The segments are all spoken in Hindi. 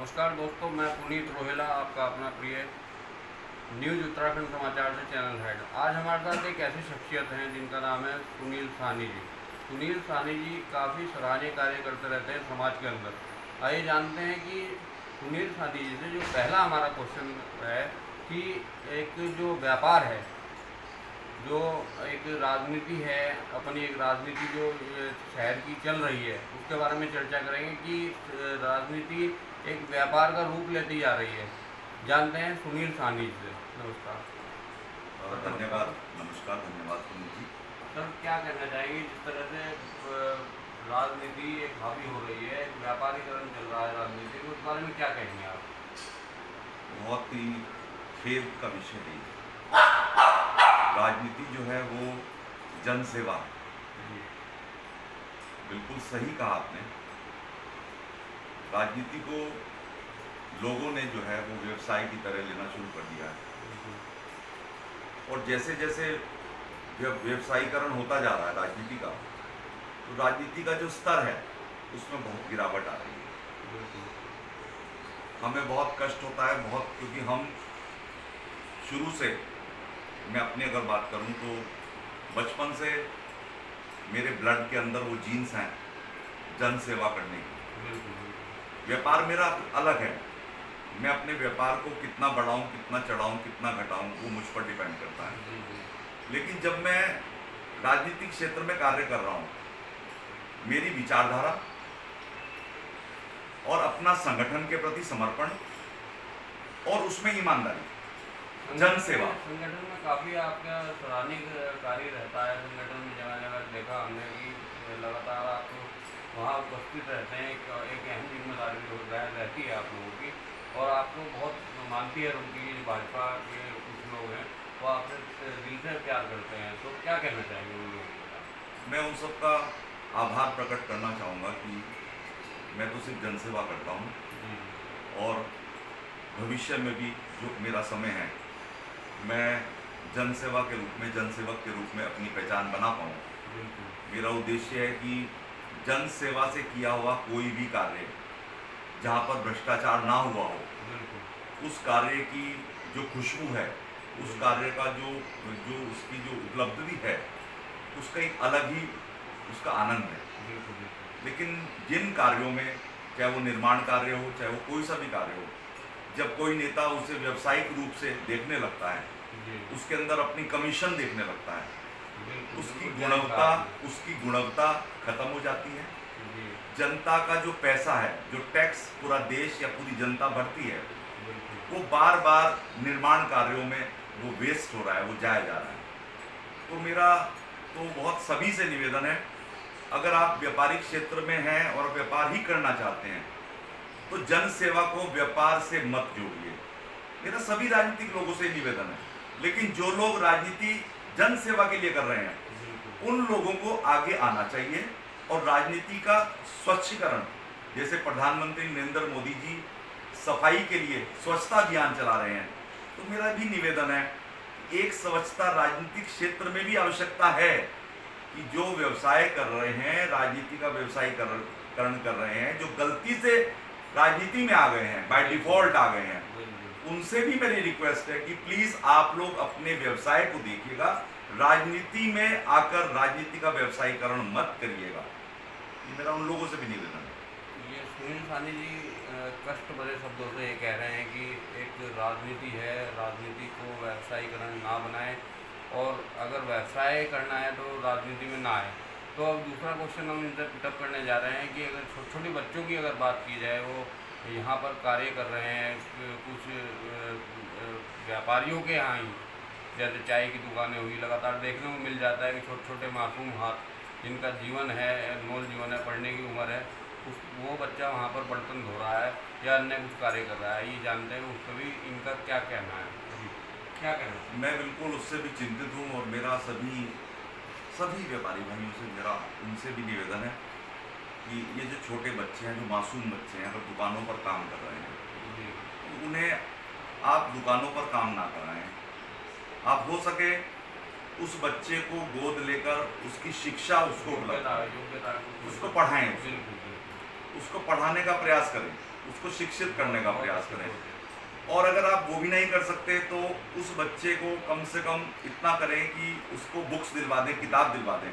नमस्कार दोस्तों, मैं पुनीत रोहेला, आपका अपना प्रिय न्यूज़ उत्तराखंड समाचार से चैनल हेड। आज हमारे साथ एक ऐसी शख्सियत हैं जिनका नाम है सुनील साहनी जी। सुनील साहनी जी काफ़ी सराहनीय कार्य करते रहते हैं समाज के अंदर। आइए जानते हैं कि सुनील साहनी जी से जो पहला हमारा क्वेश्चन है कि एक जो व्यापार है, जो एक राजनीति है, अपनी एक राजनीति जो शहर की चल रही है, उसके बारे में चर्चा करेंगे कि राजनीति एक व्यापार का रूप लेती जा रही है। जानते हैं सुनील साहनी से। नमस्कार। धन्यवाद। नमस्कार, धन्यवाद पुनीत जी। सर, क्या कहना चाहेंगे जिस तरह से राजनीति एक हावी हो रही है, एक व्यापारीकरण चल रहा है राजनीति में, उस बारे में क्या कहेंगे आप? बहुत ही खेद का विषय है। राजनीति जो है वो जन सेवा है। बिल्कुल सही कहा आपने। राजनीति को लोगों ने जो है वो व्यवसाय की तरह लेना शुरू कर दिया है, और जैसे जैसे व्यवसायीकरण होता जा रहा है राजनीति का, तो राजनीति का जो स्तर है उसमें बहुत गिरावट आ रही है। हमें बहुत कष्ट होता है, बहुत, क्योंकि हम शुरू से, मैं अपनी अगर बात करूं तो बचपन से मेरे ब्लड के अंदर वो जीन्स हैं जन सेवा करने की। व्यापार मेरा अलग है, मैं अपने व्यापार को कितना बढ़ाऊं, कितना चढ़ाऊं, कितना घटाऊं, वो मुझ पर डिपेंड करता है। लेकिन जब मैं राजनीतिक क्षेत्र में कार्य कर रहा हूं, मेरी विचारधारा और अपना संगठन के प्रति समर्पण और उसमें ईमानदारी, जन सेवा। संगठन में काफ़ी आपका सराहनीय कार्य रहता है। संगठन में जगह जगह देखा हमने कि लगातार आप वहाँ उपस्थित रहते हैं। एक अहम जिम्मेदारी रहती है आप लोगों की, और आपको बहुत मानती है उनकी भाजपा के कुछ लोग हैं, वो आपसे दिल से प्यार करते हैं। तो क्या कहना चाहेंगे उन लोगों को? मैं उन सबका आभार प्रकट करना चाहूँगा कि मैं तो सिर्फ जनसेवा करता हूँ, और भविष्य में भी जो मेरा समय है, मैं जनसेवा के रूप में, जनसेवक के रूप में अपनी पहचान बना पाऊँ। मेरा उद्देश्य है कि जन सेवा से किया हुआ कोई भी कार्य जहाँ पर भ्रष्टाचार ना हुआ हो, उस कार्य की जो खुशबू है, उस कार्य का जो उसकी जो उपलब्धि है, उसका एक अलग ही उसका आनंद है। लेकिन जिन कार्यों में, चाहे वो निर्माण कार्य हो, चाहे वो कोई सा भी कार्य हो, जब कोई नेता उसे व्यावसायिक रूप से देखने लगता है, उसके अंदर अपनी कमीशन देखने लगता है, उसकी गुणवत्ता खत्म हो जाती है। जनता का जो पैसा है, जो टैक्स पूरा देश या पूरी जनता भरती है, वो बार बार निर्माण कार्यों में वो वेस्ट हो रहा है, वो जाया जा रहा है। तो मेरा तो बहुत सभी से निवेदन है, अगर आप व्यापारिक क्षेत्र में हैं और व्यापार ही करना चाहते हैं, तो जन सेवा को व्यापार से मत जोड़िए। मेरा सभी राजनीतिक लोगों से निवेदन है। लेकिन जो लोग राजनीति जन सेवा के लिए कर रहे हैं, उन लोगों को आगे आना चाहिए, और राजनीति का स्वच्छीकरण, जैसे प्रधानमंत्री नरेंद्र मोदी जी सफाई के लिए स्वच्छता अभियान चला रहे हैं, तो मेरा भी निवेदन है, एक स्वच्छता राजनीतिक क्षेत्र में भी आवश्यकता है कि जो व्यवसाय कर रहे हैं, राजनीति का व्यवसायीकरण कर रहे हैं, जो गलती से राजनीति में आ गए हैं, बाय डिफॉल्ट आ गए हैं, उनसे भी मेरी रिक्वेस्ट है कि प्लीज आप लोग अपने व्यवसाय को देखिएगा, राजनीति में आकर राजनीति का व्यवसायीकरण मत करिएगा। ये मेरा उन लोगों से भी निवेदन है। ये सुनील साहनी जी कष्ट भरे शब्दों से ये कह रहे हैं कि एक राजनीति है, राजनीति को व्यवसायीकरण ना बनाए, और अगर व्यवसाय करना है तो राजनीति में ना आए। तो अब दूसरा क्वेश्चन हम इनसे पिटअप करने जा रहे हैं कि अगर छोटे छोटे बच्चों की अगर बात की जाए, वो यहाँ पर कार्य कर रहे हैं, कुछ व्यापारियों के यहाँ ही, जैसे चाय की दुकानें हुई, लगातार देखने को मिल जाता है कि छोटे छोटे मासूम हाथ, जिनका जीवन है, अनमोल जीवन है, पढ़ने की उम्र है, वो बच्चा वहाँ पर बर्तन धो रहा है या अन्य कुछ कार्य कर रहा है। ये जानते हैं, उस पर भी इनका क्या कहना है? क्या कहना है? मैं बिल्कुल उससे भी चिंतित हूँ, और मेरा सभी व्यापारी भाइयों से मेरा उनसे भी निवेदन है कि ये जो छोटे बच्चे हैं, जो मासूम बच्चे हैं, अगर दुकानों पर काम कर रहे हैं, तो उन्हें आप दुकानों पर काम ना कराएं। आप हो सके उस बच्चे को गोद लेकर उसकी शिक्षा उसको पढ़ाएं, उसको पढ़ाने का प्रयास करें। उसको शिक्षित करने का प्रयास करें। और अगर आप वो भी नहीं कर सकते तो उस बच्चे को कम से कम इतना करें कि उसको बुक्स दिलवा दें, किताब दिलवा दें।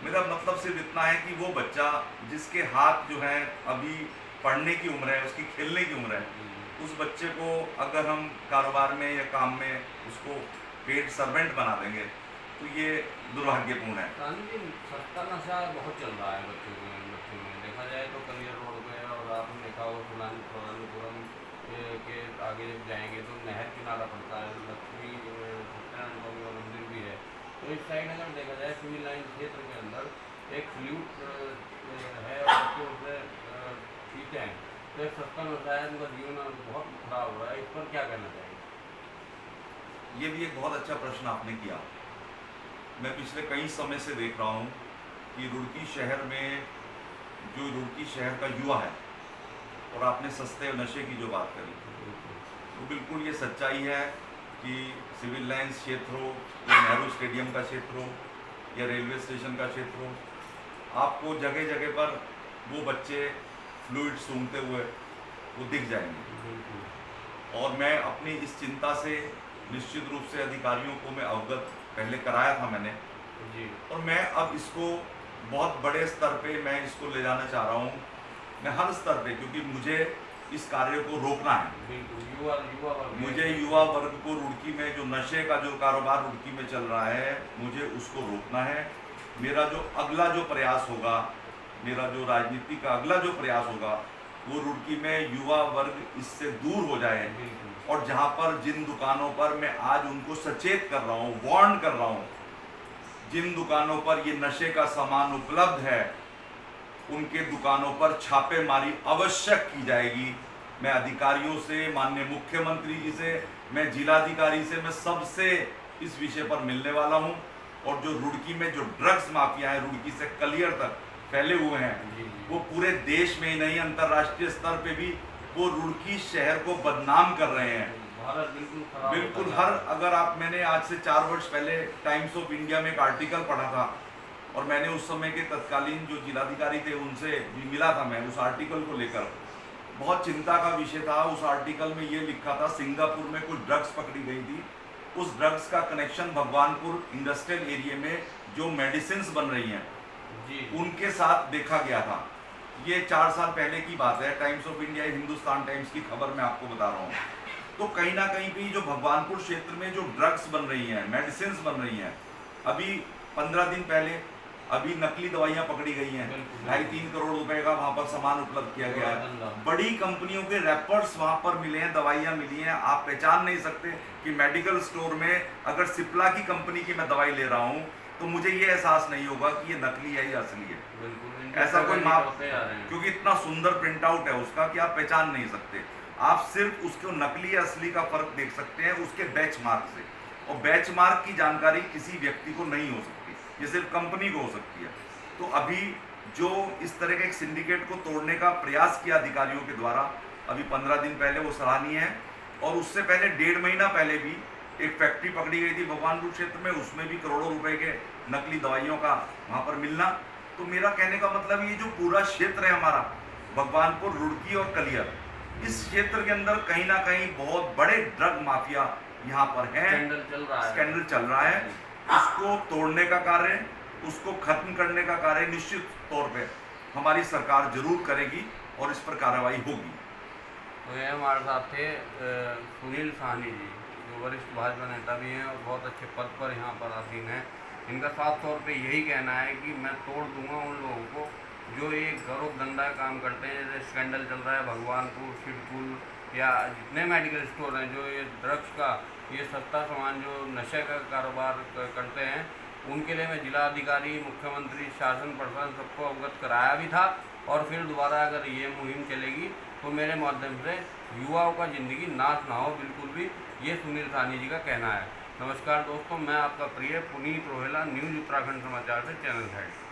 मेरा मतलब सिर्फ इतना है कि वो बच्चा जिसके हाथ जो हैं अभी पढ़ने की उम्र है, उसकी खेलने की उम्र है, उस बच्चे को अगर हम कारोबार में या काम में उसको पेड सर्वेंट बना देंगे तो ये दुर्भाग्यपूर्ण है। रानी जी, सस्ता नशा बहुत चल रहा है बच्चों में देखा जाए तो कलियर रोड पे, और आपने देखा हो सुलानीपुरम के आगे जब जाएंगे तो नहर किनारा पड़ता है, लक्ष्मी सत्यनारायण स्वामी का मंदिर भी है। तो इस साइड अगर देखा जाए सिविल लाइन क्षेत्र के अंदर एक फ्लूट है और बच्चे उसे पीते हैं, तो एक सस्ता नशा है, उनका जीवन बहुत खराब हो रहा है। इस पर क्या कहना चाहिए? ये भी एक बहुत अच्छा प्रश्न आपने किया। मैं पिछले कई समय से देख रहा हूँ कि रुड़की शहर में जो रुड़की शहर का युवा है, और आपने सस्ते नशे की जो बात करी तो बिल्कुल ये सच्चाई है कि सिविल लाइन्स क्षेत्र हो या नेहरू स्टेडियम का क्षेत्र हो या रेलवे स्टेशन का क्षेत्र हो, आपको जगह जगह पर वो बच्चे फ्लूइड सूंघते हुए वो दिख जाएंगे। और मैं अपनी इस चिंता से निश्चित रूप से अधिकारियों को मैं अवगत पहले कराया था मैंने जी। और मैं अब इसको बहुत बड़े स्तर पे मैं इसको ले जाना चाह रहा हूँ, मैं हर स्तर पे, क्योंकि मुझे इस कार्य को रोकना है। मुझे युवा वर्ग को रुड़की में जो नशे का जो कारोबार रुड़की में चल रहा है, मुझे उसको रोकना है। मेरा जो अगला जो प्रयास होगा, मेरा जो राजनीति का अगला जो प्रयास होगा, वो रुड़की में युवा वर्ग इससे दूर हो जाए। और जहाँ पर जिन दुकानों पर मैं आज उनको सचेत कर रहा हूँ, वार्न कर रहा हूँ, जिन दुकानों पर ये नशे का सामान उपलब्ध है, उनके दुकानों पर छापेमारी आवश्यक की जाएगी। मैं अधिकारियों से, माननीय मुख्यमंत्री जी से, मैं जिलाधिकारी से, मैं सबसे इस विषय पर मिलने वाला हूं। और जो रुड़की में जो ड्रग्स माफिया है, रुड़की से कलियर तक फैले हुए हैं, वो पूरे देश में ही नहीं, अंतर्राष्ट्रीय स्तर पे भी वो रुड़की शहर को बदनाम कर रहे हैं। बिल्कुल अगर आप, मैंने आज से 4 वर्ष पहले टाइम्स ऑफ इंडिया में एक आर्टिकल पढ़ा था और मैंने उस समय के तत्कालीन जो जिलाधिकारी थे उनसे भी मिला था। मैं उस आर्टिकल को लेकर बहुत चिंता का विषय था। उस आर्टिकल में ये लिखा था, सिंगापुर में कुछ ड्रग्स पकड़ी गई थी, उस ड्रग्स का कनेक्शन भगवानपुर इंडस्ट्रियल एरिया में जो मेडिसिन बन रही हैं उनके साथ देखा गया था। ये 4 साल पहले की बात है, times of India, Hindustan times की खबर मैं आपको बता रहा हूँ। तो कहीं ना कहीं भी जो भगवानपुर क्षेत्र में जो ड्रग्स बन रही हैं, मेडिसिन बन रही हैं, अभी 15 दिन पहले अभी नकली दवाइयां पकड़ी गई हैं, 2.5-3 करोड़ रुपए का वहां पर सामान उपलब्ध किया गया है। बड़ी कंपनियों के रैपर्स वहां पर मिले हैं, दवाइयां मिली हैं। आप पहचान नहीं सकते कि मेडिकल स्टोर में अगर सिप्ला की कंपनी की मैं दवाई ले रहा हूं तो मुझे ये एहसास नहीं होगा कि ये नकली है या असली है। ऐसा कोई माप, क्योंकि इतना सुंदर प्रिंट आउट है उसका कि आप पहचान नहीं सकते। आप सिर्फ उसको नकली या असली का फर्क देख सकते हैं उसके बेंच मार्क से, और बेंच मार्क की जानकारी किसी व्यक्ति को नहीं हो सकती, ये सिर्फ कंपनी को हो सकती है। तो अभी जो इस तरह के एक सिंडिकेट को तोड़ने का प्रयास किया अधिकारियों के द्वारा, अभी 15 दिन पहले, वो सराहनीय है। और उससे पहले 1.5 महीना पहले भी एक फैक्ट्री पकड़ी गई थी भगवानपुर क्षेत्र में, उसमें भी करोड़ों रुपए के नकली दवाइयों का वहाँ पर मिलना। तो मेरा कहने का मतलब, ये जो पूरा क्षेत्र है हमारा, भगवानपुर, रुड़की और कलियर, इस क्षेत्र के अंदर कहीं ना कहीं बहुत बड़े ड्रग माफिया यहाँ पर हैं, स्कैंडल चल रहा है। उसको तोड़ने का कार्य, उसको खत्म करने का कार्य निश्चित तौर पे हमारी सरकार जरूर करेगी और इस पर कार्रवाई होगी। तो ये हमारे साथ थे सुनील साहनी जी, जो वरिष्ठ भाजपा नेता भी हैं और बहुत अच्छे पद पर यहाँ पर आसीन हैं। इनका साफ तौर पे यही कहना है कि मैं तोड़ दूंगा उन लोगों को जो ये गरोह धंधा काम करते हैं। जैसे स्कैंडल चल रहा है भगवानपुर, सिडकुल या जितने मेडिकल स्टोर हैं जो ये ड्रग्स का, ये सस्ता सामान जो नशे का कारोबार करते हैं, उनके लिए मैं जिलाधिकारी, मुख्यमंत्री, शासन प्रशासन सबको अवगत कराया भी था। और फिर दोबारा अगर ये मुहिम चलेगी तो मेरे माध्यम से युवाओं का ज़िंदगी नाश ना हो बिल्कुल भी, ये सुनील साहनी जी का कहना है। नमस्कार दोस्तों, मैं आपका प्रिय पुनीत रोहेला, न्यूज़ उत्तराखंड समाचार से चैनल हेड।